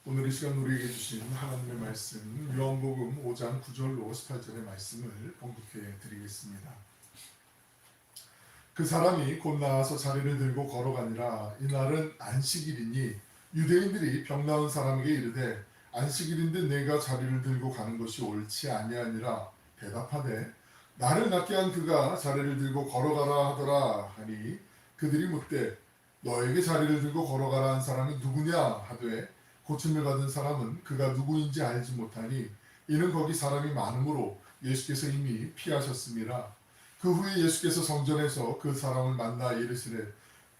오늘 이 시간 우리에게 주신 하나님의 말씀 요한복음 5장 9절로 18절의 말씀을 봉독해 드리겠습니다. 그 사람이 곧 나와서 자리를 들고 걸어가니라. 이날은 안식일이니 유대인들이 병 나은 사람에게 이르되 안식일인데 내가 자리를 들고 가는 것이 옳지 아니하니라. 대답하되 나를 낫게 한 그가 자리를 들고 걸어가라 하더라 하니 그들이 묻되 너에게 자리를 들고 걸어가라 한 사람이 누구냐 하되 고침을 받은 사람은 그가 누구인지 알지 못하니 이는 거기 사람이 많으므로 예수께서 이미 피하셨음이라. 그 후에 예수께서 성전에서 그 사람을 만나 이르시되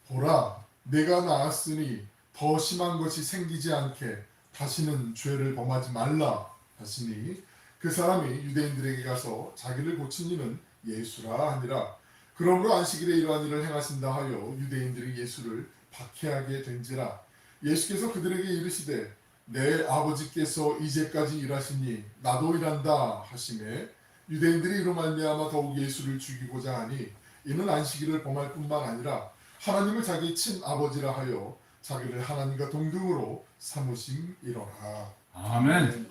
보라 내가 나았으니 더 심한 것이 생기지 않게 다시는 죄를 범하지 말라 하시니 그 사람이 유대인들에게 가서 자기를 고친 이는 예수라 하니라. 그러므로 안식일에 이러한 일을 행하신다 하여 유대인들이 예수를 박해하게 된지라. 예수께서 그들에게 이르시되 내 아버지께서 이제까지 일하시니 나도 일한다 하시매 유대인들이 이로 말미암아 더욱 예수를 죽이고자 하니 이는 안식일을 범할 뿐만 아니라 하나님을 자기 친아버지라 하여 자기를 하나님과 동등으로 삼으심이로라. 아멘.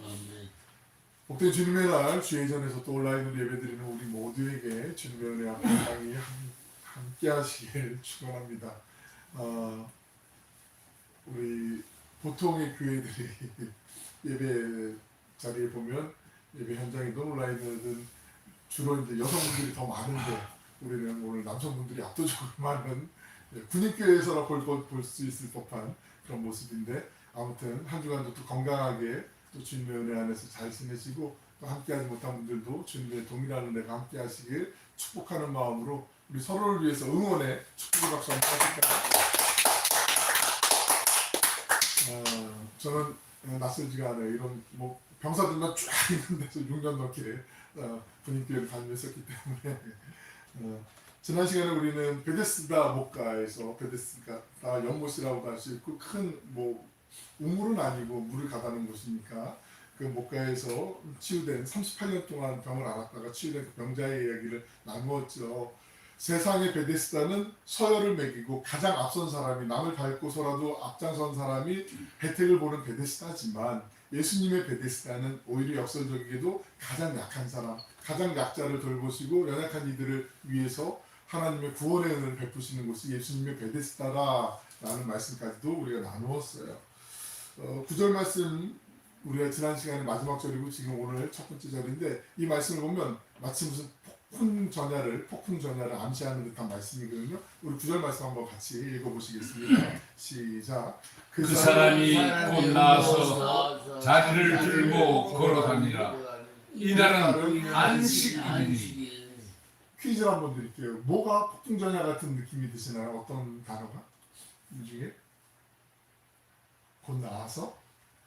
복된 주님의 날 주의 전에서 또 온라인으로 예배드리는 우리 모두에게 주님의 은혜 앞에 항상 함께 하시길 축원합니다. 우리 보통의 교회들이 예배 자리에 보면 예배 현장이든 온라인이든 주로 이제 여성분들이 더 많은데 우리는 오늘 남성분들이 압도적으로 많은 군인교회에서나 볼 수 있을 법한 그런 모습인데 아무튼 한 주간도 또 건강하게 또 주님의 은혜 안에서 잘 지내시고 또 함께하지 못한 분들도 주님의 동일한 은혜가 함께하시길 축복하는 마음으로 우리 서로를 위해서 응원의 축복의 박수 한번 하실까요? 저는 낯설지가 않아요. 이런 뭐 병사들만 쫙 있는 데서 6년 넘게 군인교회를 다니면서기 때문에 지난 시간에 우리는 베데스다 목가에서 베데스다 연못이라고도 할 수 있고 큰 뭐 우물은 아니고 물을 가다는 곳이니까 그 목가에서 치유된 38년 동안 병을 앓았다가 치유된 그 병자의 이야기를 나누었죠. 세상의 베데스다는 서열을 매기고 가장 앞선 사람이 남을 밟고서라도 앞장선 사람이 혜택을 보는 베데스다지만 예수님의 베데스다는 오히려 역설적이게도 가장 약한 사람, 가장 약자를 돌보시고 연약한 이들을 위해서 하나님의 구원의 은혜를 베푸시는 곳이 예수님의 베데스다라는 말씀까지도 우리가 나누었어요. 9절 말씀 우리가 지난 시간에 마지막 절이고 지금 오늘 첫 번째 절인데 이 말씀을 보면 마치 무슨 폭풍 전야를 암시하는 듯한 말씀이거든요. 우리 9절 말씀 한번 같이 읽어보시겠습니다. 시작. 그 사람이 곧 나와서 자리를 들고 걸어다니라. 이날은 안식일이니. 퀴즈를 한번 드릴게요. 뭐가 폭풍 전야 같은 느낌이 드시나요? 어떤 단어가? 이 중에? 곧 나와서?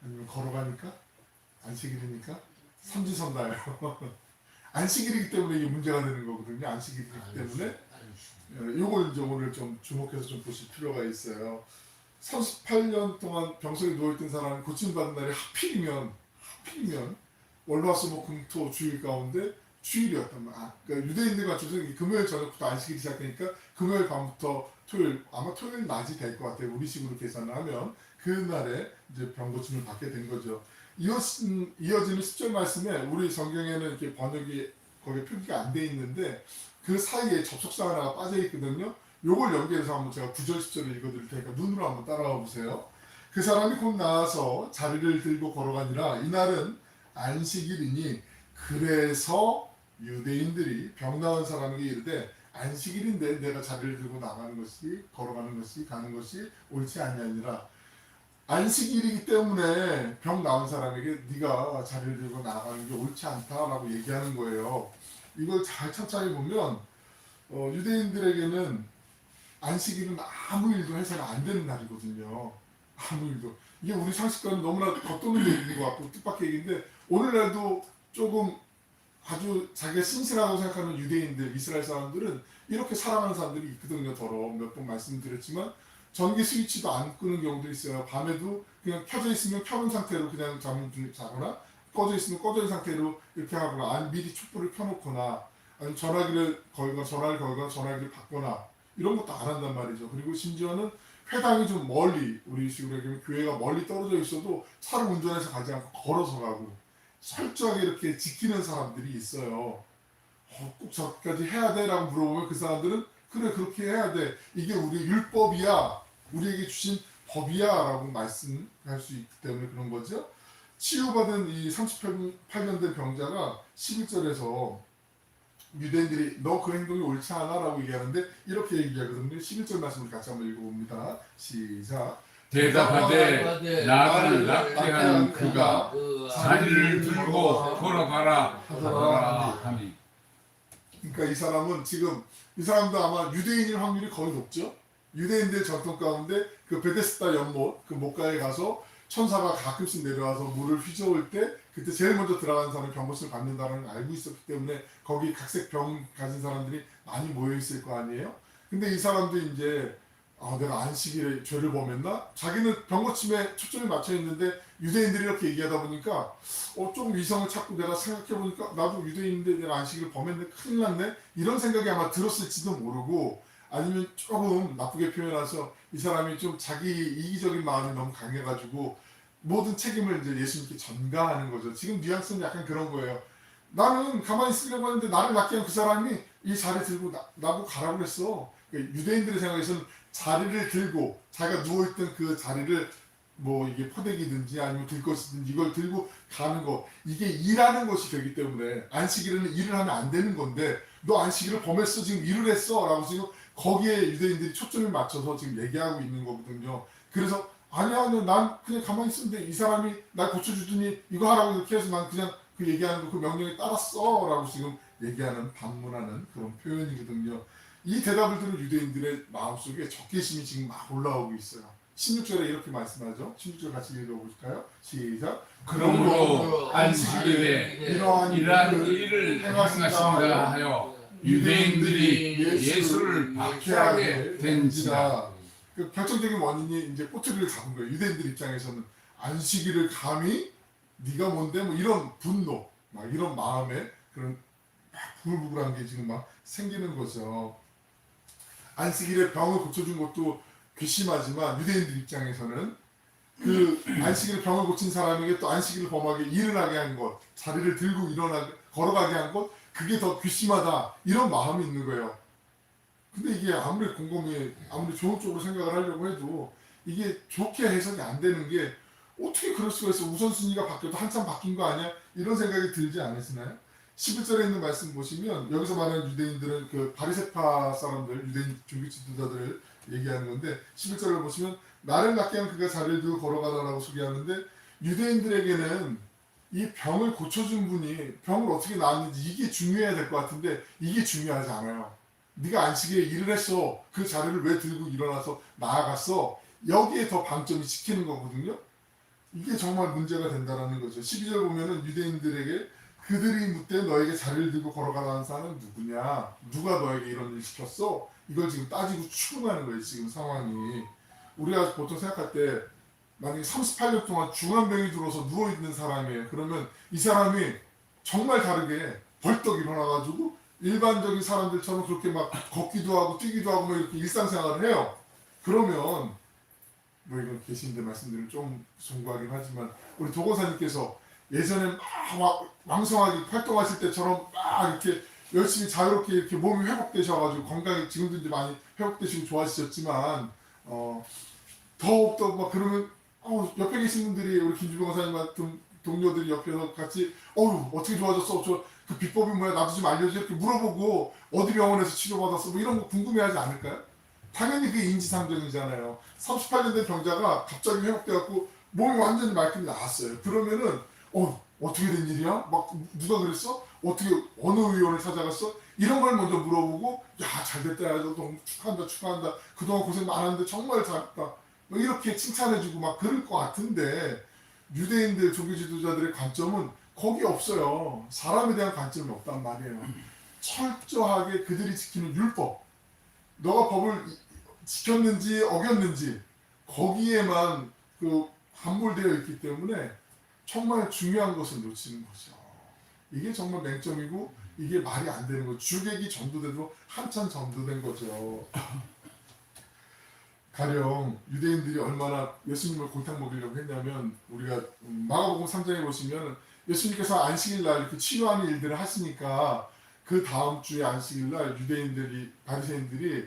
아니면 걸어가니까? 안식일이니까? 삼지선다예요. 안식일이기 때문에 이게 문제가 되는 거거든요. 안식일이기 때문에 요걸 이제 오늘 좀 주목해서 좀 보실 필요가 있어요. 38년 동안 병석에 누워있던 사람이 고침받은 날이 하필이면 월화수목금토 주일 가운데 주일이었단 말이야. 그러니까 유대인들 맞춰서 금요일 저녁부터 안식일이 시작되니까 금요일 밤부터 토요일, 아마 토요일 낮이 될 것 같아요. 우리식으로 계산을 하면 그날에 이제 병고침을 받게 된 거죠. 이어지는 10절 말씀에 우리 성경에는 이렇게 번역이 거기에 표기가 안 돼 있는데 그 사이에 접속사 하나가 빠져 있거든요. 요걸 연결해서 한번 제가 9절 10절을 읽어드릴 테니까 눈으로 한번 따라와 보세요. 그 사람이 곧 나와서 자리를 들고 걸어가니라. 이날은 안식일이니 그래서 유대인들이 병 나은 사람에게 이르되 안식일인데 내가 자리를 들고 나가는 것이 걸어가는 것이 가는 것이 옳지 아니하니라. 안식일이기 때문에 병 나은 사람에게 네가 자리를 들고 나가는 게 옳지 않다라고 얘기하는 거예요. 이걸 잘 천천히 보면 유대인들에게는 안식일은 아무 일도 해서는 안 되는 날이거든요. 아무 일도. 이게 우리 상식과는 너무나 겉도는 얘기인 것 같고 뜻밖의 얘기인데 오늘날도 조금 아주 자기가 신실하다고 생각하는 유대인들, 이스라엘 사람들은 이렇게 살아가는 사람들이 있거든요. 더러 몇 번 말씀드렸지만 전기 스위치도 안 끄는 경우도 있어요. 밤에도 그냥 켜져 있으면 켜놓은 상태로 그냥 자거나 꺼져 있으면 꺼져 있는 상태로 이렇게 하거나 아니 미리 촛불을 켜놓거나 아니 전화기를 걸거나 전화기를 받거나 이런 것도 안 한단 말이죠. 그리고 심지어는 회당이 좀 멀리, 우리 식으로 얘기하면 교회가 멀리 떨어져 있어도 차를 운전해서 가지 않고 걸어서 가고 철저하게 이렇게 지키는 사람들이 있어요. 꼭 저까지 해야 돼라고 물어보면 그 사람들은 그래 그렇게 해야 돼. 이게 우리 율법이야. 우리에게 주신 법이야라고 말씀할 수 있기 때문에 그런 거죠. 치유받은 이 38년 된 병자가 11절에서 유대인들이 너 그 행동이 옳지 않아라고 얘기하는데 이렇게 얘기하거든요. 11절 말씀을 같이 한번 읽어봅니다. 시작. 대답하되 나를 낫게 한 그가 자리를 들고 걸어가라 하더라 하니. 그러니까 이 사람은 지금 이 사람도 아마 유대인일 확률이 거의 높죠. 유대인들 전통 가운데 그 베데스다 연못 그 목가에 가서 천사가 가끔씩 내려와서 물을 휘저을 때 그때 제일 먼저 들어가는 사람이 병고침을 받는다는 걸 알고 있었기 때문에 거기 각색 병 가진 사람들이 많이 모여 있을 거 아니에요. 근데 이 사람도 이제 내가 안식일에 죄를 범했나? 자기는 병고침에 초점이 맞춰 있는데 유대인들이 이렇게 얘기하다 보니까 좀 이성을 찾고 내가 생각해 보니까 나도 유대인인데 내가 안식일을 범했네, 큰일 났네, 이런 생각이 아마 들었을지도 모르고, 아니면 조금 나쁘게 표현해서 이 사람이 좀 자기 이기적인 마음이 너무 강해가지고 모든 책임을 이제 예수님께 전가하는 거죠. 지금 뉘앙스는 약간 그런 거예요. 나는 가만히 있으려고 하는데 나를 낫게 한 그 사람이 이 자리 들고 나보고 가라고 했어. 그러니까 유대인들의 생각에서는 자리를 들고 자기가 누워있던 그 자리를 뭐 이게 포대기든지 아니면 들 것이든지 이걸 들고 가는 거, 이게 일하는 것이 되기 때문에 안식일에는 일을 하면 안 되는 건데 너 안식일을 범했어, 지금 일을 했어 라고 지금 거기에 유대인들이 초점을 맞춰서 지금 얘기하고 있는 거거든요. 그래서 아니야 난 그냥 가만히 있었는데 이 사람이 날 고쳐주더니 이거 하라고 이렇게 해서 난 그냥 그 얘기하는 거 그 명령에 따랐어 라고 지금 얘기하는 반문하는 그런 표현이거든요. 이 대답을 들은 유대인들의 마음속에 적개심이 지금 막 올라오고 있어요. 16절에 이렇게 말씀하죠. 16절 같이 읽어볼까요? 시작. 그러므로 안식일에 이러한 일을 행하신다 하여 유대인들이 예수를 박해하게 된지라. 그 결정적인 원인이 이제 꼬투리를 잡은 거예요. 유대인들 입장에서는 안식일을 감히 네가 뭔데 뭐 이런 분노, 막 이런 마음에 그런 막 부글부글한 게 지금 막 생기는 거죠. 안식일에 병을 고쳐준 것도 괘씸하지만 유대인들 입장에서는 그 안식일에 병을 고친 사람에게 또 안식일을 범하게 일어나게 한 것, 자리를 들고 걸어가게 한 것, 그게 더 괘씸하다 이런 마음이 있는 거예요. 근데 이게 아무리 아무리 좋은 쪽으로 생각을 하려고 해도 이게 좋게 해석이 안 되는 게 어떻게 그럴 수가 있어? 우선순위가 바뀌어도 한참 바뀐 거 아니야? 이런 생각이 들지 않으시나요? 11절에 있는 말씀 보시면 여기서 말하는 유대인들은 그 바리새파 사람들, 유대인 종교 지도자들을 얘기하는 건데 11절을 보시면 나를 낫게 한 그가 자리를 들고 걸어가라라고 소개하는데 유대인들에게는 이 병을 고쳐준 분이 병을 어떻게 나았는지 이게 중요해야 될 것 같은데 이게 중요하지 않아요. 네가 안식일에 일을 했어. 그 자리를 왜 들고 일어나서 나아갔어? 여기에 더 방점이 찍히는 거거든요. 이게 정말 문제가 된다는 거죠. 12절 보면은 유대인들에게 그들이 묻되 너에게 자리를 들고 걸어가라는 사람은 누구냐? 누가 너에게 이런 일을 시켰어? 이걸 지금 따지고 추궁하는 거예요. 지금 상황이. 우리가 보통 생각할 때 만약에 38년 동안 중환병이 들어서 누워있는 사람이에요. 그러면 이 사람이 정말 다르게 벌떡 일어나가지고 일반적인 사람들처럼 그렇게 막 걷기도 하고 뛰기도 하고 막 이렇게 일상생활을 해요. 그러면 뭐 이건 계신데 말씀드리면 좀 송구하긴 하지만 우리 도고사님께서 예전에 막 왕성하게 활동하실 때처럼 막 이렇게 열심히 자유롭게 이렇게 몸이 회복되셔가지고 건강이 지금도 이제 많이 회복되시고 좋아지셨지만 더욱더 막 그러면 옆에 계신 분들이 우리 김주병 원사님 같은 동료들이 옆에서 같이 어떻게 좋아졌어? 저 그 비법이 뭐야? 나도 좀 알려줘. 이렇게 물어보고 어디 병원에서 치료받았어? 뭐 이런 거 궁금해하지 않을까요? 당연히 그게 인지상정이잖아요. 38년 된 병자가 갑자기 회복돼갖고 몸이 완전히 말끔히 나았어요. 그러면은 어떻게 된 일이야? 막 누가 그랬어? 어떻게 어느 의원을 찾아갔어? 이런 걸 먼저 물어보고 잘됐다, 야 너무 축하한다. 그동안 고생 많았는데 정말 잘했다. 뭐 이렇게 칭찬해주고 막 그럴 것 같은데 유대인들 종교 지도자들의 관점은 거기 없어요. 사람에 대한 관점이 없단 말이에요. 철저하게 그들이 지키는 율법, 너가 법을 지켰는지 어겼는지 거기에만 그 함몰되어 있기 때문에 정말 중요한 것을 놓치는 거죠. 이게 정말 맹점이고 이게 말이 안 되는 거죠. 주객이 전도돼도 한참 전도된 거죠. 가령 유대인들이 얼마나 예수님을 골탕 먹이려고 했냐면 우리가 마가복음 3장에 보시면 예수님께서 안식일날 이렇게 치료하는 일들을 하시니까 그 다음 주에 안식일날 유대인들이 바리새인들이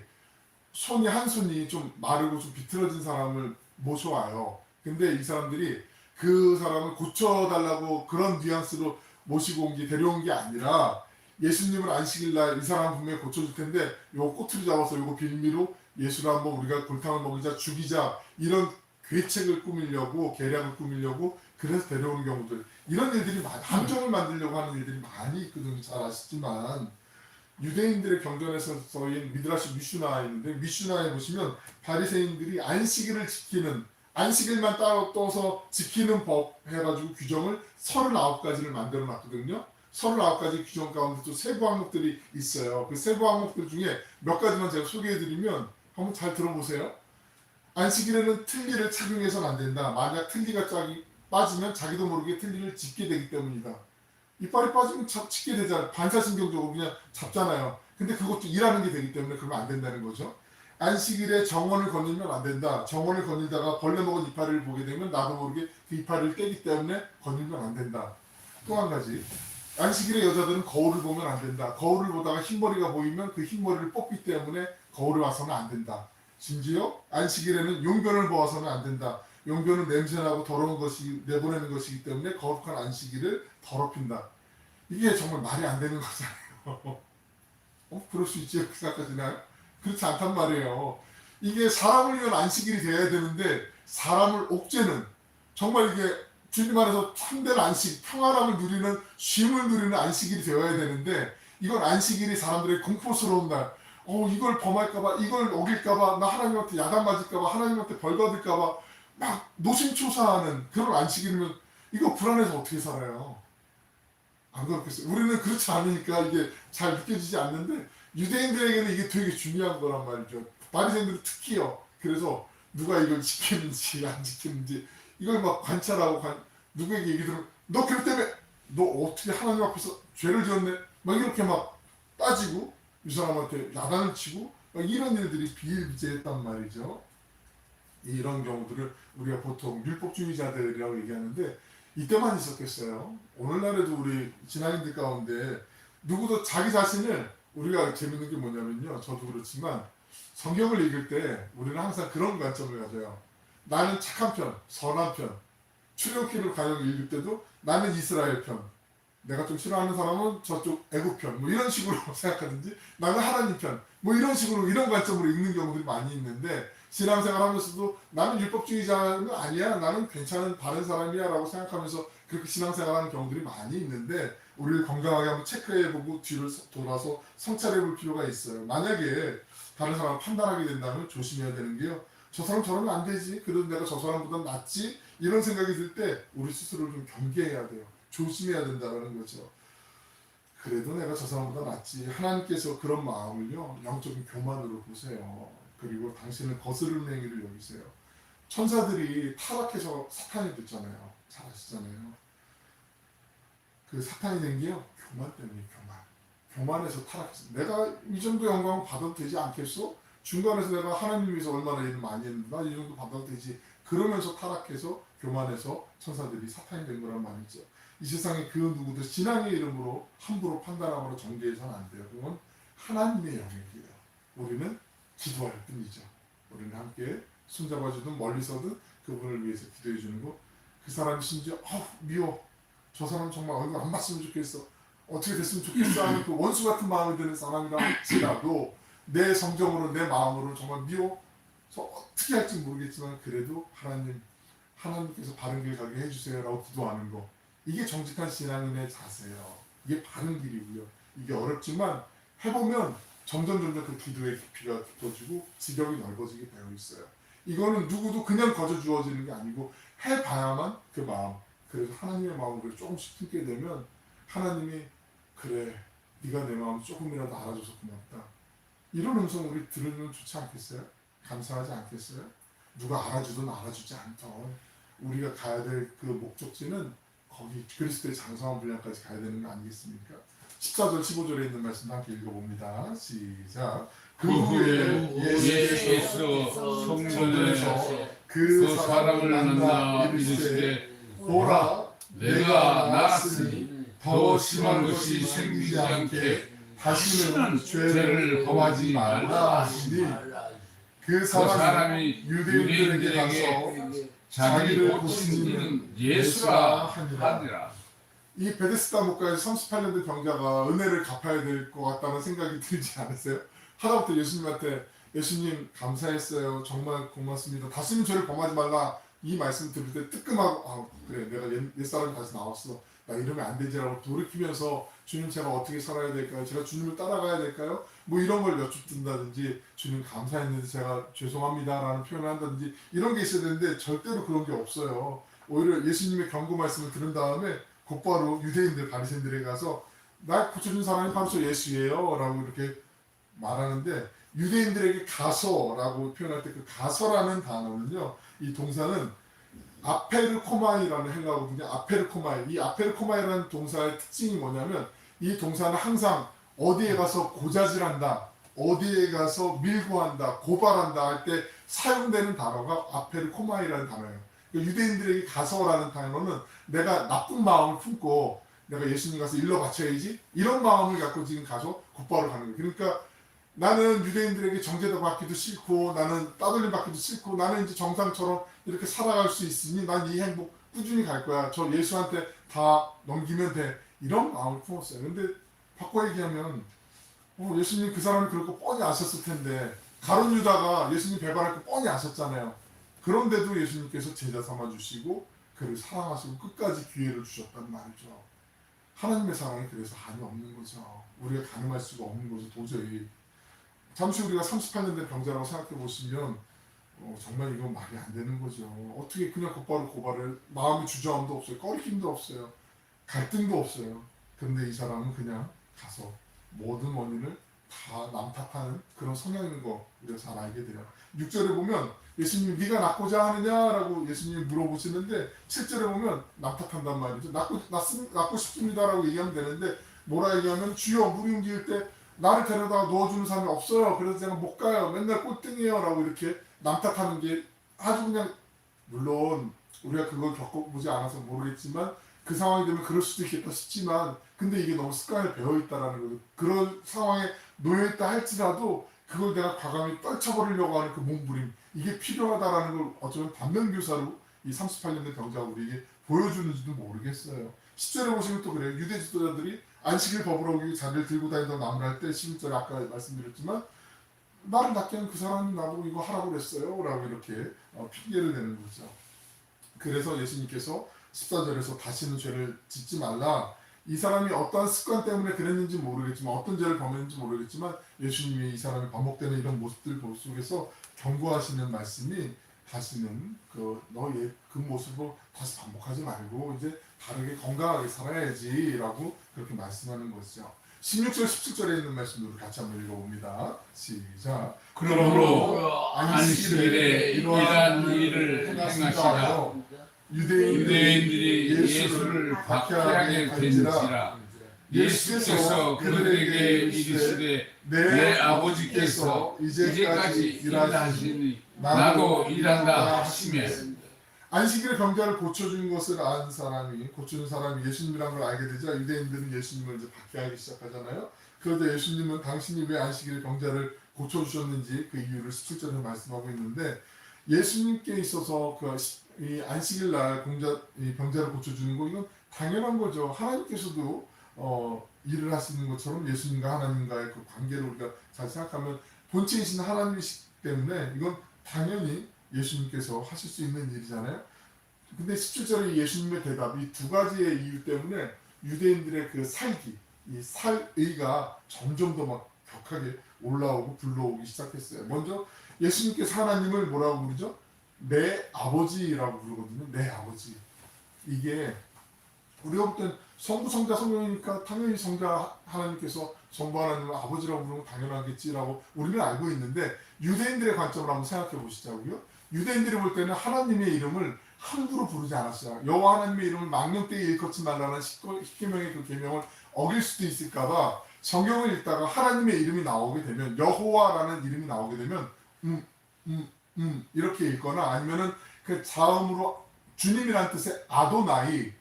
한 손이 좀 마르고 좀 비틀어진 사람을 모셔와요. 근데 이 사람들이 그 사람을 고쳐달라고 그런 뉘앙스로 모시고 온 게 데려온 게 아니라 예수님을 안식일날 이 사람 분명히 고쳐줄 텐데 요거 꼬투리 잡아서 요거 빌미로 예수를 한번 우리가 골탕을 먹이자 죽이자 이런 계책을 꾸미려고 계략을 꾸미려고 그래서 데려오는 경우들 이런 일들이 많이 함정을 만들려고 하는 일들이 많이 있거든요. 잘 아시지만 유대인들의 경전에서 써인 미드라시 미슈나에 있는데 미슈나에 보시면 바리새인들이 안식일을 지키는 안식일만 따로 떠서 지키는 법 해가지고 규정을 39가지를 만들어 놨거든요. 39가지 규정 가운데 또 세부 항목들이 있어요. 그 세부 항목들 중에 몇 가지만 제가 소개해드리면 한번 잘 들어보세요. 안식일에는 틀니를 착용해서는 안 된다. 만약 틀니가 빠지면 자기도 모르게 틀니를 짚게 되기 때문이다. 이빨이 빠지면 짚게 되잖아요. 반사신경적으로 그냥 잡잖아요. 근데 그것도 일하는 게 되기 때문에 그러면 안 된다는 거죠. 안식일에 정원을 거닐면 안 된다. 정원을 거닐다가 벌레 먹은 이파리를 보게 되면 나도 모르게 그 이파리를 깨기 때문에 거닐면 안 된다. 또 한 가지. 안식일에 여자들은 거울을 보면 안 된다. 거울을 보다가 흰머리가 보이면 그 흰머리를 뽑기 때문에 거울에 와서는 안 된다. 심지어 안식일에는 용변을 보아서는 안 된다. 용변은 냄새나고 더러운 것이 내보내는 것이기 때문에 거룩한 안식일을 더럽힌다. 이게 정말 말이 안 되는 거잖아요. 그럴 수 있지 그렇게 생각하시나요? 그렇지 않단 말이에요. 이게 사람을 위한 안식일이 되어야 되는데 사람을 옥죄는 정말 이게 주님 안에서 참된 안식, 평안함을 누리는 쉼을 누리는 안식일이 되어야 되는데 이건 안식일이 사람들의 공포스러운 날 이걸 범할까봐 이걸 어길까봐 나 하나님한테 야단 맞을까봐 하나님한테 벌 받을까봐 막 노심초사하는 그런 안식일이면 이거 불안해서 어떻게 살아요? 안 그렇겠어요? 우리는 그렇지 않으니까 이게 잘 느껴지지 않는데 유대인들에게는 이게 되게 중요한 거란 말이죠. 바리새인들은 특히요. 그래서 누가 이걸 지키는지 안 지키는지 이걸 막 관찰하고 누구에게 얘기 들으면 너 그럴 때문에 너 어떻게 하나님 앞에서 죄를 지었네? 막 이렇게 막 따지고 이 사람한테 야단을 치고 막 이런 일들이 비일비재했단 말이죠. 이런 경우들을 우리가 보통 율법주의자들이라고 얘기하는데 이때만 있었겠어요. 오늘날에도 우리 신앙인들 가운데 누구도 자기 자신을 우리가 재밌는 게 뭐냐면요. 저도 그렇지만 성경을 읽을 때 우리는 항상 그런 관점을 가져요. 나는 착한 편, 선한 편. 출애굽기를 가령 읽을 때도 나는 이스라엘 편. 내가 좀 싫어하는 사람은 저쪽 애굽 편. 뭐 이런 식으로 생각하든지 나는 하나님 편. 뭐 이런 식으로 이런 관점으로 읽는 경우들이 많이 있는데 신앙생활 하면서도 나는 율법주의자는 아니야. 나는 괜찮은 바른 사람이야 라고 생각하면서 그렇게 신앙생활하는 경우들이 많이 있는데 우리를 건강하게 한번 체크해보고 뒤를 돌아서 성찰해볼 필요가 있어요. 만약에 다른 사람을 판단하게 된다면 조심해야 되는 게요. 저 사람 저러면 안 되지. 그래도 내가 저 사람보다 낫지. 이런 생각이 들 때 우리 스스로를 좀 경계해야 돼요. 조심해야 된다는 거죠. 그래도 내가 저 사람보다 낫지. 하나님께서 그런 마음을요. 영적인 교만으로 보세요. 그리고 당신은 거스르는 행위를 여기세요. 천사들이 타락해서 사탄이 됐잖아요. 잘 아시잖아요. 그 사탄이 된 게요. 교만 때문에 교만. 교만해서 타락했어. 내가 이 정도 영광을 받아도 되지 않겠어? 중간에서 내가 하나님 위해서 얼마나 일을 많이 했는데 나 이 정도 받아도 되지. 그러면서 타락해서 교만해서 천사들이 사탄이 된 거란 말이죠. 이 세상에 그 누구도 신앙의 이름으로 함부로 판단하거나 정죄해서는 안 돼요. 그건 하나님의 영역이에요. 우리는 기도할 뿐이죠. 우리는 함께 손잡아주든 멀리서든 그분을 위해서 기도해 주는 거. 그 사람이 심지어 미워. 저 사람 정말 얼굴 안 봤으면 좋겠어. 어떻게 됐으면 좋겠어 하는 그 원수 같은 마음이 드는 사람이라 할지라도 내 성정으로 내 마음으로 정말 미워. 어떻게 할지 모르겠지만 그래도 하나님께서 바른 길 가게 해주세요 라고 기도하는 거. 이게 정직한 신앙인의 자세예요. 이게 바른 길이고요. 이게 어렵지만 해보면 점점 그 기도의 깊이가 깊어지고 지경이 넓어지게 되어 있어요. 이거는 누구도 그냥 거저 주어지는 게 아니고 해봐야만 그 마음. 그래서 하나님의 마음을 조금씩 품게 되면 하나님이 그래 네가 내 마음 조금이라도 알아줘서 고맙다. 이런 음성 우리 들으면 좋지 않겠어요? 감사하지 않겠어요? 누가 알아주든 알아주지 않던 우리가 가야 될 그 목적지는 거기 그리스도의 장성한 분량까지 가야 되는 거 아니겠습니까? 14절 15절에 있는 말씀 함께 읽어봅니다. 시작. 그 후에 예수 성전에서 그 사람을 만나 이르시되 보라 내가 나았으니 더 심한 것이 생기지 않게 다시는 죄를 범하지 말라 하시니 그 사람이 유대인들에게 가서 자기를 고친 이는 예수라 하니라. 이 베데스다 목가에서 38년 된 병자가 은혜를 갚아야 될 것 같다는 생각이 들지 않으세요? 하다부터 예수님한테 예수님 감사했어요. 정말 고맙습니다. 다시는 죄를 범하지 말라 이 말씀 들을 때 뜨끔하고 아 그래 내가 옛사람이 다시 나왔어. 나 이러면 안 되지라고 돌이키면서 주님 제가 어떻게 살아야 될까요? 제가 주님을 따라가야 될까요? 뭐 이런 걸 여쭙든다든지 주님 감사했는데 제가 죄송합니다라는 표현을 한다든지 이런 게 있어야 되는데 절대로 그런 게 없어요. 오히려 예수님의 경고 말씀을 들은 다음에 곧바로 유대인들 바리새인들에게 가서 날 고쳐준 사람이 바로 저 예수예요 라고 이렇게 말하는데 유대인들에게 가서라고 표현할 때 그 가서라는 단어는요 이 동사는 아페르코마이라는 행하거든요. 아페르코마이. 이 아페르코마이라는 동사의 특징이 뭐냐면 이 동사는 항상 어디에 가서 고자질한다, 어디에 가서 밀고한다, 고발한다 할 때 사용되는 단어가 아페르코마이라는 단어예요. 그러니까 유대인들에게 가서라는 단어는 내가 나쁜 마음을 품고 내가 예수님 가서 일러 바쳐야지 이런 마음을 갖고 지금 가서 곧바로 가는 거예요. 그러니까 나는 유대인들에게 정죄도 받기도 싫고 나는 따돌림 받기도 싫고 나는 이제 정상처럼 이렇게 살아갈 수 있으니 난 이 행복 꾸준히 갈 거야. 저 예수한테 다 넘기면 돼. 이런 마음을 품었어요. 근데 바꿔 얘기하면 예수님 그 사람이 그럴 거 뻔히 아셨을 텐데 가룟 유다가 예수님 배반할 거 뻔히 아셨잖아요. 그런데도 예수님께서 제자 삼아 주시고 그를 사랑하시고 끝까지 기회를 주셨단 말이죠. 하나님의 사랑이 그래서 한이 없는 거죠. 우리가 가늠할 수가 없는 거죠. 도저히. 잠시 우리가 38년 된 병자라고 생각해 보시면 정말 이건 말이 안 되는 거죠. 어떻게 그냥 곧바로 고발을 마음의 주저함도 없어요. 꺼리낌도 없어요. 갈등도 없어요. 그런데 이 사람은 그냥 가서 모든 원인을 다 남 탓하는 그런 성향인 거 우리가 잘 알게 돼요. 6절에 보면 예수님 네가 낳고자 하느냐라고 예수님이 물어보시는데 7절에 보면 남 탓한단 말이죠. 낳고 싶습니다라고 얘기하면 되는데 뭐라 얘기하면 주여 물이 움직일 때 나를 데려다 넣어주는 사람이 없어요. 그래서 제가 못 가요. 맨날 꼴등이에요. 라고 이렇게 남 탓하는 게 아주 그냥 물론 우리가 그걸 겪어보지 않아서 모르겠지만 그 상황이 되면 그럴 수도 있겠다 싶지만 근데 이게 너무 습관에 배어있다라는 거죠. 그런 상황에 놓여있다 할지라도 그걸 내가 과감히 떨쳐버리려고 하는 그 몸부림 이게 필요하다라는 걸 어쩌면 반면교사로 이 38년 된 병자가 우리에게 보여주는지도 모르겠어요. 10절에 보시면 또 그래요. 유대 지도자들이 안식일 법으로 오기 자리를 들고 다니던 나무랄 때 11절에 아까 말씀드렸지만 나를 낳게 한 그 사람이 나보고 이거 하라고 그랬어요 라고 이렇게 핑계를 대는 거죠. 그래서 예수님께서 14절에서 다시는 죄를 짓지 말라. 이 사람이 어떠한 습관 때문에 그랬는지 모르겠지만 어떤 죄를 범했는지 모르겠지만 예수님이 이 사람이 반복되는 이런 모습들 속에서 경고하시는 말씀이 다시는 너의 그 모습으로 다시 반복하지 말고 이제 다르게 건강하게 살아야지 라고 그렇게 말씀하는 것이죠. 16절 17절에 있는 말씀으로 같이 한번 읽어봅니다. 시작. 그러므로 안식일에 이러한 일을 행하시라. 유대인들이 예수를 박해하게 된지라. 예수께서 그들에게 이르시되 내 아버지께서 이제까지 일하시니 나도 일한다 하시며. 안식일에 병자를 고쳐준 것을 안 사람이 고쳐준 사람이 예수님이라는 걸 알게 되자 유대인들은 예수님을 이제 박해하기 시작하잖아요. 그런데 예수님은 당신이 왜 안식일에 병자를 고쳐주셨는지 그 이유를 17절에 말씀하고 있는데 예수님께 있어서 이 안식일 날 병자를 고쳐주는 거 이건 당연한 거죠. 하나님께서도 일을 하시는 것처럼 예수님과 하나님과의 그 관계를 우리가 잘 생각하면 본체이신 하나님이시기 때문에 이건 당연히 예수님께서 하실 수 있는 일이잖아요. 근데 17절에 예수님의 대답, 이 두 가지의 이유 때문에 유대인들의 그 살기, 이 살의가 점점 더 막 격하게 올라오고 불러오기 시작했어요. 먼저 예수님께서 하나님을 뭐라고 부르죠? 내 아버지라고 부르거든요. 내 아버지. 이게 우리가 볼 땐 성부, 성자, 성령이니까 당연히 성자 하나님께서 성부 하나님을 아버지라고 부르면 당연하겠지라고 우리는 알고 있는데 유대인들의 관점을 한번 생각해 보시자고요. 유대인들이 볼 때는 하나님의 이름을 함부로 부르지 않았어요. 여호와 하나님의 이름을 망령되이 일컫지 말라는 십계명의 그 계명을 어길 수도 있을까봐 성경을 읽다가 하나님의 이름이 나오게 되면 여호와라는 이름이 나오게 되면 이렇게 읽거나 아니면은 그 자음으로 주님이란 뜻의 아도나이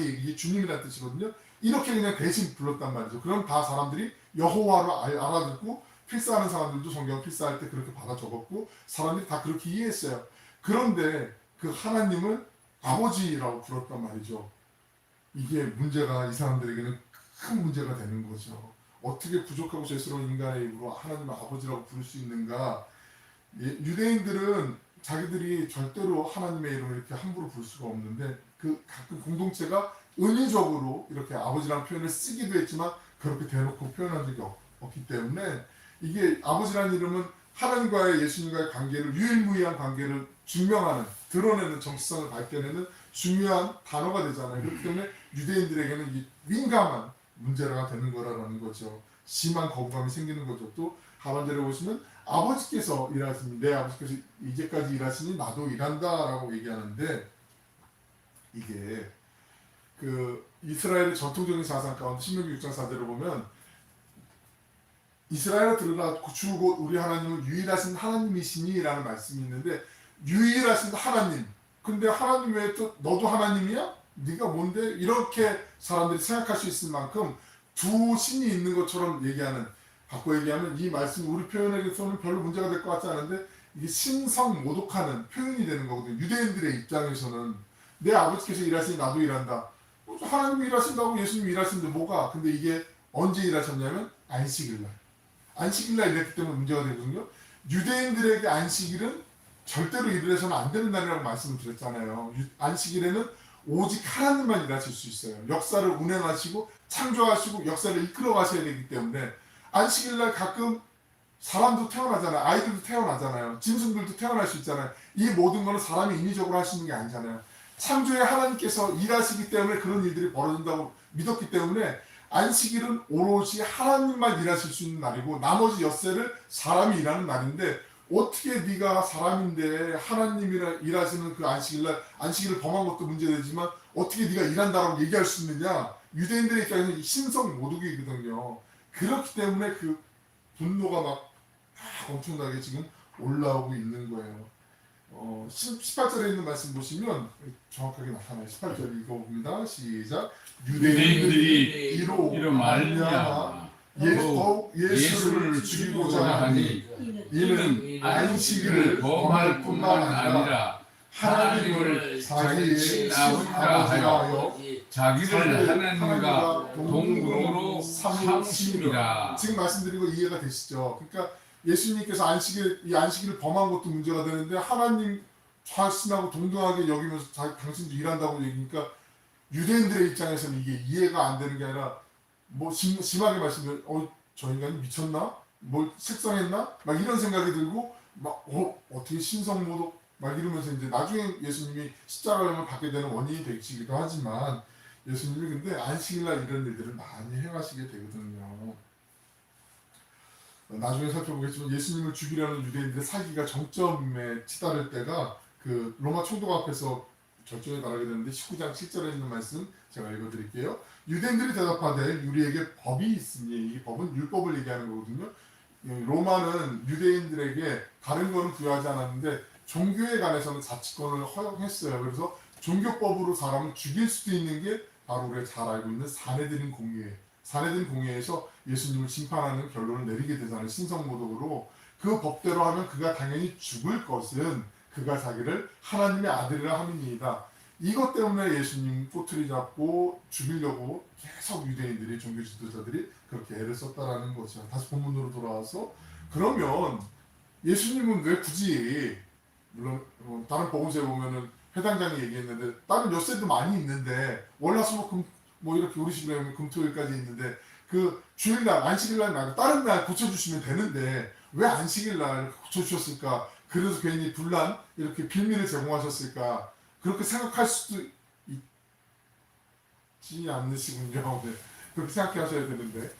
이게 주님이란 뜻이거든요. 이렇게 그냥 대신 불렀단 말이죠. 그럼 다 사람들이 여호와로 알아듣고 필사하는 사람들도 성경 필사할 때 그렇게 받아 적었고 사람들이 다 그렇게 이해했어요. 그런데 그 하나님을 아버지라고 불렀단 말이죠. 이게 문제가 이 사람들에게는 큰 문제가 되는 거죠. 어떻게 부족하고 죄스러운 인간의 입으로 하나님을 아버지라고 부를 수 있는가? 유대인들은 자기들이 절대로 하나님의 이름을 이렇게 함부로 부를 수가 없는데 그 가끔 공동체가 은유적으로 이렇게 아버지라는 표현을 쓰기도 했지만 그렇게 대놓고 표현한 적이 없기 때문에 이게 아버지라는 이름은 하나님과의 예수님과의 관계를 유일무이한 관계를 증명하는 드러내는 정체성을 밝혀내는 중요한 단어가 되잖아요. 그렇기 때문에 유대인들에게는 이 민감한 문제가 되는 거라는 거죠. 심한 거부감이 생기는 거죠. 또 하반절에 보시면 아버지께서 일하시니 내 아버지께서 이제까지 일하시니 나도 일한다라고 얘기하는데 이게 그 이스라엘의 전통적인 사상 가운데 신명기 6장 4절을 보면 이스라엘아 들으라 주 곧 우리 하나님은 유일하신 하나님이시니 라는 말씀이 있는데 유일하신 하나님 근데 하나님 외에 또 너도 하나님이야? 네가 뭔데? 이렇게 사람들이 생각할 수 있을 만큼 두 신이 있는 것처럼 얘기하는 바꿔 얘기하면 이 말씀 우리 표현에서는 별로 문제가 될 것 같지 않은데 이게 신성모독하는 표현이 되는 거거든요. 유대인들의 입장에서는 내 아버지께서 일하시니 나도 일한다. 하나님이 일하신다고 예수님이 일하시는데 뭐가? 근데 이게 언제 일하셨냐면 안식일날. 안식일날 일했기 때문에 문제가 되거든요. 유대인들에게 안식일은 절대로 일을 해서는 안 되는 날이라고 말씀을 드렸잖아요. 안식일에는 오직 하나님만 일하실 수 있어요. 역사를 운행하시고 창조하시고 역사를 이끌어 가셔야 되기 때문에 안식일날 가끔 사람도 태어나잖아요. 아이들도 태어나잖아요. 짐승들도 태어날 수 있잖아요. 이 모든 거는 사람이 인위적으로 하시는 게 아니잖아요. 창조의 하나님께서 일하시기 때문에 그런 일들이 벌어진다고 믿었기 때문에 안식일은 오롯이 하나님만 일하실 수 있는 날이고 나머지 엿새를 사람이 일하는 날인데 어떻게 네가 사람인데 하나님이라 일하시는 그 안식일날 안식일을 범한 것도 문제되지만 어떻게 네가 일한다라고 얘기할 수 있느냐. 유대인들의 입장에서는 신성 모독이거든요. 그렇기 때문에 그 분노가 막 엄청나게 지금 올라오고 있는 거예요. 18절에 있는 말씀 보시면 정확하게 나타나요. 18절 읽어봅니다. 시작. 유대인들이 이로 말미암아 예수를 죽이고자 하니 이는 안식일을 범할 뿐만 아니라 하나님을 자기의 신하고자 하여 자기를 하나님과 동등으로 삼으심이라. 지금 말씀드린 거 이해가 되시죠? 그러니까 예수님께서 이 안식일을 범한 것도 문제가 되는데 하나님 자신하고 동등하게 여기면서 당신도 일한다고 얘기니까 유대인들의 입장에서는 이게 이해가 안 되는 게 아니라 뭐 심하게 말씀드려 저 인간이 미쳤나? 뭘 색상했나? 막 이런 생각이 들고 막 어떻게 신성모독 막 이러면서 이제 나중에 예수님이 십자가를 받게 되는 원인이 되시기도 하지만 예수님이 근데 안식일날 이런 일들을 많이 행하시게 되거든요. 나중에 살펴보겠지만 예수님을 죽이려는 유대인들의 사기가 정점에 치달을 때가 그 로마 총독 앞에서 결정에 달하게 되는데 19장 7절에 있는 말씀 제가 읽어드릴게요. 유대인들이 대답하되 우리에게 법이 있으니 이 법은 율법을 얘기하는 거거든요. 로마는 유대인들에게 다른 거는 부여하지 않았는데 종교에 관해서는 자치권을 허용했어요. 그래서 종교법으로 사람을 죽일 수도 있는 게 바로 우리가 잘 알고 있는 사내들인 공의회. 사내들인 공의회에서 예수님을 심판하는 결론을 내리게 되잖아요. 신성모독으로. 그 법대로 하면 그가 당연히 죽을 것은 그가 자기를 하나님의 아들이라 함이니이다. 이것 때문에 예수님 꼬투리 잡고 죽이려고 계속 유대인들이 종교 지도자들이 그렇게 애를 썼다라는 거죠. 다시 본문으로 돌아와서 그러면 예수님은 왜 굳이 물론 다른 복음서에 보면은 회당장이 얘기했는데 다른 엿새도 많이 있는데 월화수목 뭐 이렇게 우리 식으로 하면 금토일까지 있는데 그 주일날 안식일날 말고 다른 날 고쳐주시면 되는데 왜 안식일날 고쳐주셨을까? 그래서 괜히 분란 이렇게 빌미를 제공하셨을까? 그렇게 생각할 수도 있지 않으시군요. 네. 그렇게 생각하셔야 되는데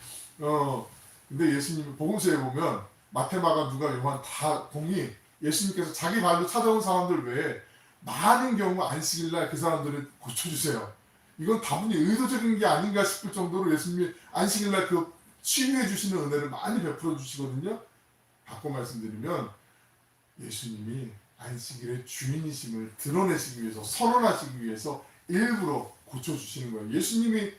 근데 예수님 복음서에 보면 마테마가 누가 요한 다 공이 예수님께서 자기 발로 찾아온 사람들 외에 많은 경우 안식일날 그 사람들을 고쳐주세요. 이건 다분히 의도적인 게 아닌가 싶을 정도로 예수님이 안식일날 그 치유해 주시는 은혜를 많이 베풀어 주시거든요. 바꿔 말씀드리면 예수님이 안식일의 주인이심을 드러내시기 위해서, 선언하시기 위해서 일부러 고쳐주시는 거예요. 예수님이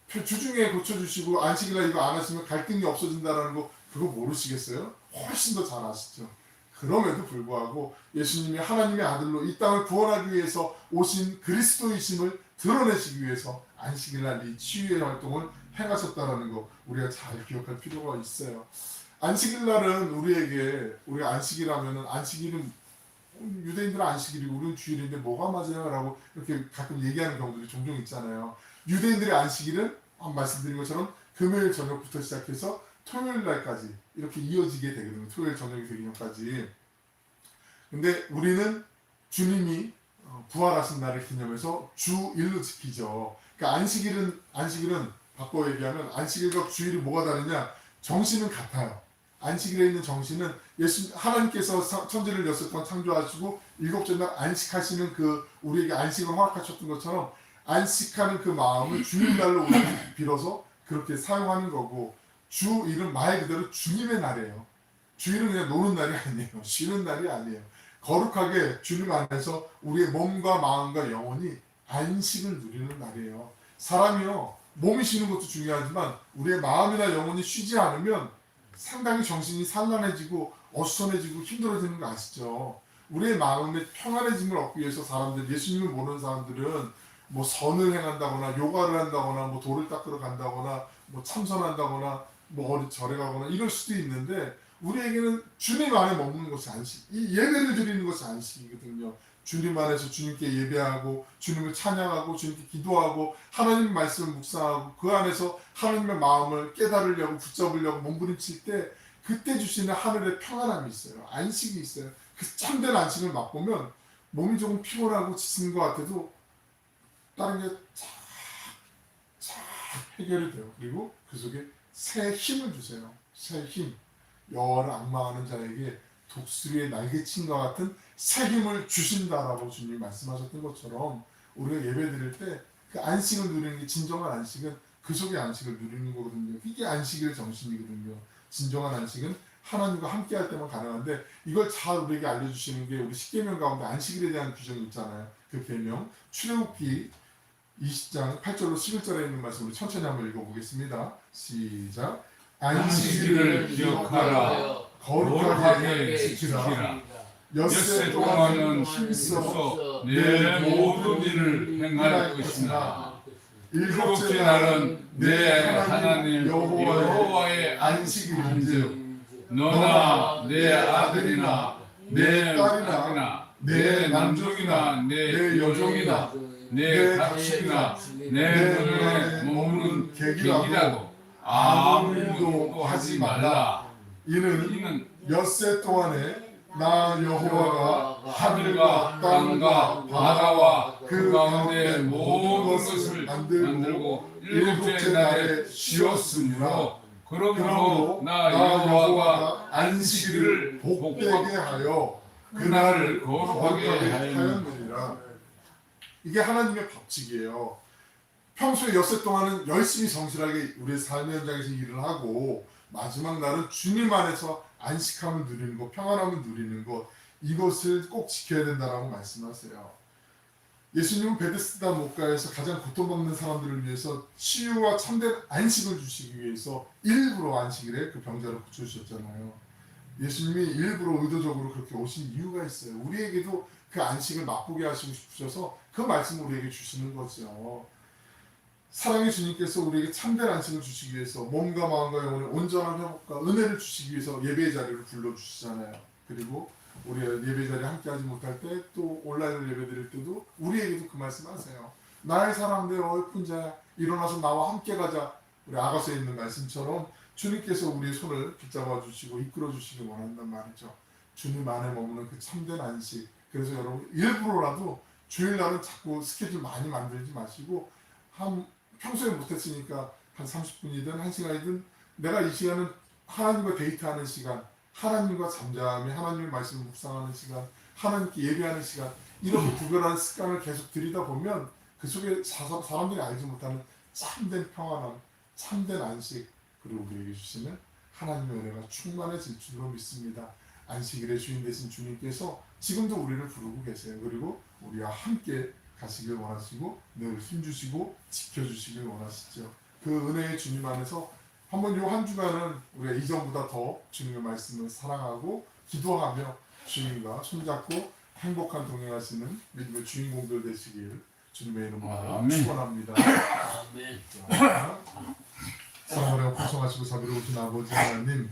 주중에 고쳐주시고 안식일날 이거 안 하시면 갈등이 없어진다는 거 그거 모르시겠어요? 훨씬 더 잘 아시죠. 그럼에도 불구하고 예수님이 하나님의 아들로 이 땅을 구원하기 위해서 오신 그리스도이심을 드러내시기 위해서 안식일날 이 치유의 활동을 행하셨다는 거 우리가 잘 기억할 필요가 있어요. 안식일날은 우리가 안식일하면은 안식일은 유대인들은 안식일이고 우리는 주일인데 뭐가 맞아요? 라고 이렇게 가끔 얘기하는 경우들이 종종 있잖아요. 유대인들의 안식일은 말씀드린 것처럼 금요일 저녁부터 시작해서 토요일 날까지 이렇게 이어지게 되거든요. 토요일 저녁이 되기 전까지. 근데 우리는 주님이 부활하신 날을 기념해서 주일로 지키죠. 그러니까 안식일은 바꿔 얘기하면 안식일과 주일이 뭐가 다르냐? 정신은 같아요. 안식일에 있는 정신은 하나님께서 천지를 6번 창조하시고 7째 날 안식하시는 그 우리에게 안식을 허락하셨던 것처럼 안식하는 그 마음을 주일날로 우리 빌어서 그렇게 사용하는 거고, 주일은 말 그대로 주님의 날이에요. 주일은 그냥 노는 날이 아니에요. 쉬는 날이 아니에요. 거룩하게 주님 안에서 우리의 몸과 마음과 영혼이 안식을 누리는 날이에요. 사람이요, 몸이 쉬는 것도 중요하지만 우리의 마음이나 영혼이 쉬지 않으면 상당히 정신이 산란해지고 어수선해지고 힘들어지는 거 아시죠? 우리의 마음의 평안해짐을 얻기 위해서 사람들, 예수님을 모르는 사람들은 뭐 선을 행한다거나 요가를 한다거나 뭐 돌을 닦으러 간다거나 뭐 참선한다거나 뭐 어디 절에 가거나 이럴 수도 있는데, 우리에게는 주님 안에 머무는 것이 안식, 이 예배를 드리는 것이 안식이거든요. 주님 안에서 주님께 예배하고 주님을 찬양하고 주님께 기도하고 하나님 말씀을 묵상하고 그 안에서 하나님의 마음을 깨달으려고 붙잡으려고 몸부림칠 때 그때 주시는 하늘의 평안함이 있어요. 안식이 있어요. 그 참된 안식을 맛보면 몸이 조금 피곤하고 지친 것 같아도 다른 게 잘 해결이 돼요. 그리고 그 속에 새 힘을 주세요. 새 힘. 여호와를 앙망하는 자에게 독수리의 날개친과 같은 새 힘을 주신다라고 주님이 말씀하셨던 것처럼 우리가 예배 드릴 때 그 안식을 누리는 게, 진정한 안식은 그 속의 안식을 누리는 거거든요. 이게 안식의 정신이거든요. 진정한 안식은 하나님과 함께 할 때만 가능한데, 이걸 잘 우리에게 알려주시는 게 우리 십계명 가운데 안식일에 대한 규정이 있잖아요. 그 계명 출애굽기 20장 8절로 11절에 있는 말씀을 천천히 한번 읽어보겠습니다. 시작. 안식일을 기억하라. 거룩하게 지키라. 엿새 동안은 힘써 내 모든 일을 행할 것이나 일곱째 날은 내 하나님 여호와의 안식일인즉 너나 내 아들이나 내 딸이나 내 남종이나 내 여종이나 내 가축이나 내 눈에 머무는 객이라도 아무 일도 하지 말라. 이는 엿새 동안에 나 여호와가 하늘과 땅과 바다와 그 가운데 모든 것을 만들고 일곱째 날에 쉬었으므로 그러므로 나 여호와가 안식일을 복되게 하여 그날을 거룩하게 하였느니라. 이게 하나님의 법칙이에요. 평소에 엿새 동안은 열심히 성실하게 우리의 삶의 현장에서 일을 하고 마지막 날은 주님 안에서 안식함을 누리는 것, 평안함을 누리는 것, 이것을 꼭 지켜야 된다라고 말씀하세요. 예수님은 베데스다 목가에서 가장 고통받는 사람들을 위해서 치유와 참된 안식을 주시기 위해서 일부러 안식일에 그 병자를 고쳐주셨잖아요. 예수님이 일부러 의도적으로 그렇게 오신 이유가 있어요. 우리에게도 그 안식을 맛보게 하시고 싶으셔서 그 말씀을 우리에게 주시는 거죠. 사랑의 주님께서 우리에게 참된 안식을 주시기 위해서 몸과 마음과 영혼의 온전한 회복과 은혜를 주시기 위해서 예배의 자리를 불러주시잖아요. 그리고 우리가 예배 자리에 함께하지 못할 때 또 온라인으로 예배 드릴 때도 우리에게도 그 말씀 하세요. 나의 사랑들 어여쁜 자야, 일어나서 나와 함께 가자. 우리 아가서에 있는 말씀처럼 주님께서 우리의 손을 붙잡아 주시고 이끌어 주시기 원한단 말이죠. 주님 안에 머무는 그 참된 안식. 그래서 여러분 일부러라도 주일날은 자꾸 스케줄 많이 만들지 마시고 평소에 못했으니까 한 30분이든 1시간이든 내가 이 시간은 하나님과 데이트하는 시간, 하나님과 잠잠히 하나님의 말씀을 묵상하는 시간, 하나님께 예배하는 시간, 이렇게 구별한 습관을 계속 들이다 보면 그 속에 사람들이 알지 못하는 참된 평안함, 참된 안식, 그리고 우리에게 주시는 하나님의 은혜가 충만해질 줄로 믿습니다. 안식일의 주인 되신 주님께서 지금도 우리를 부르고 계세요. 그리고 우리와 함께 가시길 원하시고 늘 힘주시고 지켜주시길 원하시죠. 그 은혜의 주님 안에서 한번 요 한 주간은 우리가 이전보다 더 주님의 말씀을 사랑하고 기도하며 주님과 손잡고 행복한 동행하시는 믿음의 주인공들 되시길 주님의 이름으로 아멘. 축원합니다. 아멘. 사랑하고 풍성하시고 자비로우신 아버지 하나님,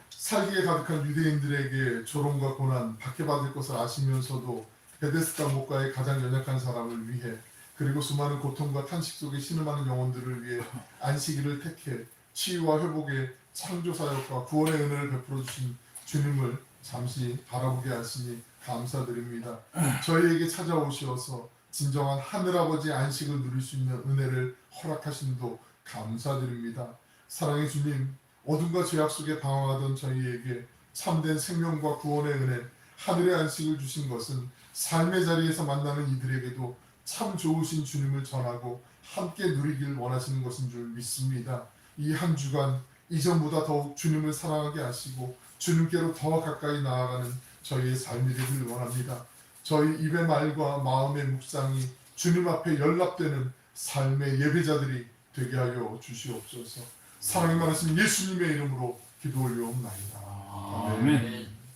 살기에 가득한 유대인들에게 조롱과 고난, 박해받을 것을 아시면서도 베데스다 목가의 가장 연약한 사람을 위해, 그리고 수많은 고통과 탄식 속에 신음하는 영혼들을 위해 안식일을 택해 치유와 회복의 창조사역과 구원의 은혜를 베풀어 주신 주님을 잠시 바라보게 하시니 감사드립니다. 저희에게 찾아오셔서 진정한 하늘아버지의 안식을 누릴 수 있는 은혜를 허락하심도 감사드립니다. 사랑의 주님, 어둠과 죄악 속에 방황하던 저희에게 참된 생명과 구원의 은혜, 하늘의 안식을 주신 것은 삶의 자리에서 만나는 이들에게도 참 좋으신 주님을 전하고 함께 누리길 원하시는 것인 줄 믿습니다. 이 한 주간 이전보다 더욱 주님을 사랑하게 하시고 주님께로 더 가까이 나아가는 저희의 삶이 되길 원합니다. 저희 입의 말과 마음의 묵상이 주님 앞에 연락되는 삶의 예배자들이 되게 하여 주시옵소서. 사랑이 많으신 예수님의 이름으로 기도 올려옵나이다. 아멘.